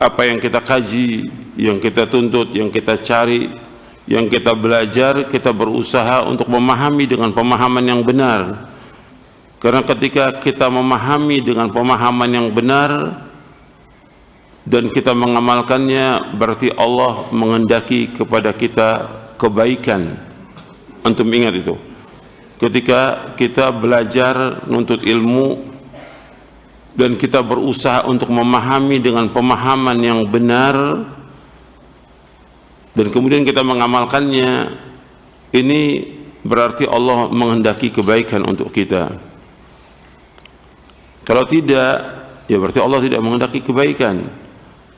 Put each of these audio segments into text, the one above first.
apa yang kita kaji, yang kita tuntut, yang kita cari, yang kita belajar, kita berusaha untuk memahami dengan pemahaman yang benar. Karena ketika kita memahami dengan pemahaman yang benar dan kita mengamalkannya, berarti Allah menghendaki kepada kita kebaikan. Antum ingat itu. Ketika kita belajar nuntut ilmu dan kita berusaha untuk memahami dengan pemahaman yang benar dan kemudian kita mengamalkannya, ini berarti Allah menghendaki kebaikan untuk kita. Kalau tidak, ya berarti Allah tidak menghendaki kebaikan.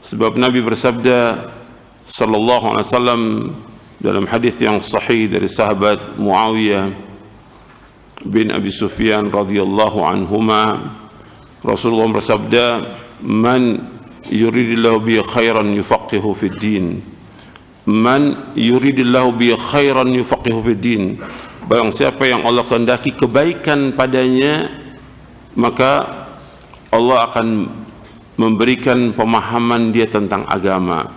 Sebab Nabi bersabda sallallahu alaihi wasallam dalam hadis yang sahih dari sahabat Muawiyah bin Abi Sufyan radhiyallahu anhuma, Rasulullah bersabda, "Man yuridillahu bi khairan yufaqihu fid din." Man yuridillahu bi khairan yufaqihu fid din. Barang siapa yang Allah kehendaki kebaikan padanya, maka Allah akan memberikan pemahaman dia tentang agama.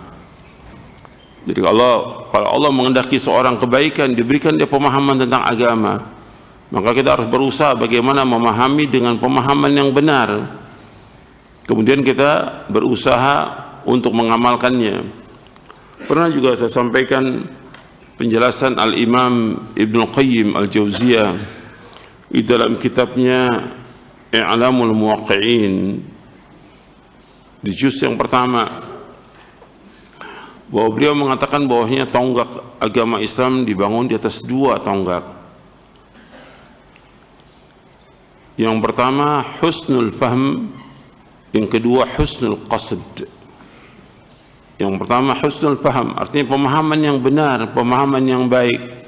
Jadi kalau Allah menghendaki seorang kebaikan, diberikan dia pemahaman tentang agama, maka kita harus berusaha bagaimana memahami dengan pemahaman yang benar. Kemudian kita berusaha untuk mengamalkannya. Pernah juga saya sampaikan penjelasan Al-Imam Ibnu Qayyim Al-Jauziyah di dalam kitabnya I'lamul Muwaqqi'in di juz yang pertama, bahwa beliau mengatakan bahwasanya tonggak agama Islam dibangun di atas dua tonggak. Yang pertama husnul fahm, yang kedua husnul qasd. Yang pertama husnul faham, artinya pemahaman yang benar, pemahaman yang baik.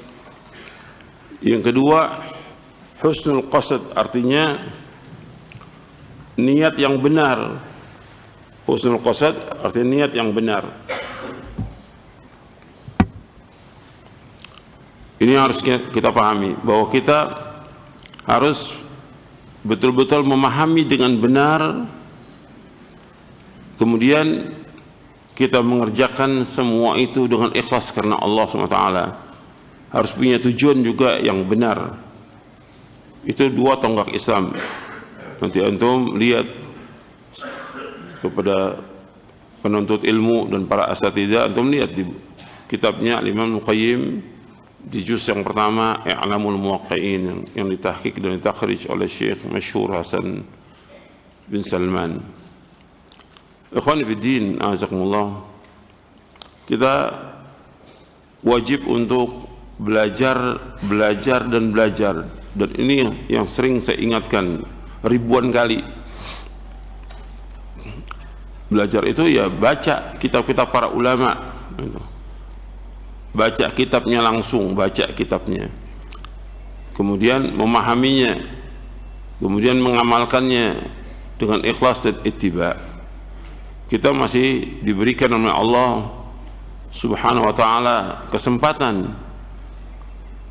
Yang kedua husnul qasd, artinya niat yang benar. Husnul qasd artinya niat yang benar. Ini harus kita pahami, bahwa kita harus betul-betul memahami dengan benar, kemudian kita mengerjakan semua itu dengan ikhlas karena Allah SWT. Harus punya tujuan juga yang benar. Itu dua tonggak Islam. Nanti antum lihat kepada penuntut ilmu dan para asatidzah, antum lihat di kitabnya Imam Al-Qayyim di juz yang pertama I'lamul Muwaqqi'in yang ditahqiq dan ditakhrij oleh Syekh Masyhur Hasan bin Salman. Ikhwan fiddin, azakumullah, kita wajib untuk belajar, dan ini yang sering saya ingatkan ribuan kali. Belajar itu ya baca kitab-kitab para ulama, baca kitabnya langsung, baca kitabnya, kemudian memahaminya, kemudian mengamalkannya dengan ikhlas dan ittiba. Kita masih diberikan oleh Allah Subhanahu wa ta'ala kesempatan,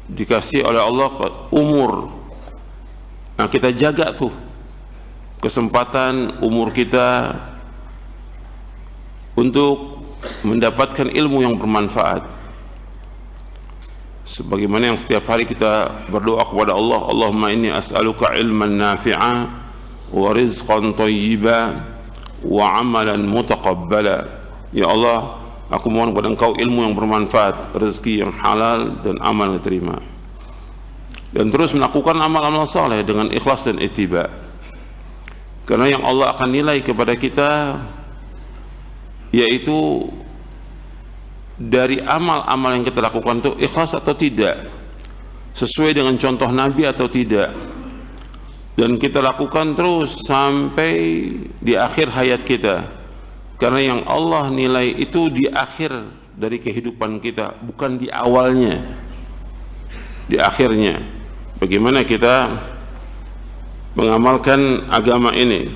dikasih oleh Allah umur. Nah, kita jaga tuh kesempatan umur kita untuk mendapatkan ilmu yang bermanfaat. Sebagaimana yang setiap hari kita berdoa kepada Allah, Allahumma inni as'aluka ilman nafi'a wa rizqan thayyiba wa amalan mutaqabbala. Ya Allah, aku mohon kepada Engkau ilmu yang bermanfaat, rezeki yang halal, dan amal yang diterima. Dan terus melakukan amal-amal saleh dengan ikhlas dan ittiba. Karena yang Allah akan nilai kepada kita yaitu dari amal-amal yang kita lakukan itu ikhlas atau tidak, sesuai dengan contoh Nabi atau tidak. Dan kita lakukan terus sampai di akhir hayat kita, karena yang Allah nilai itu di akhir dari kehidupan kita, bukan di awalnya, di akhirnya. Bagaimana kita mengamalkan agama ini?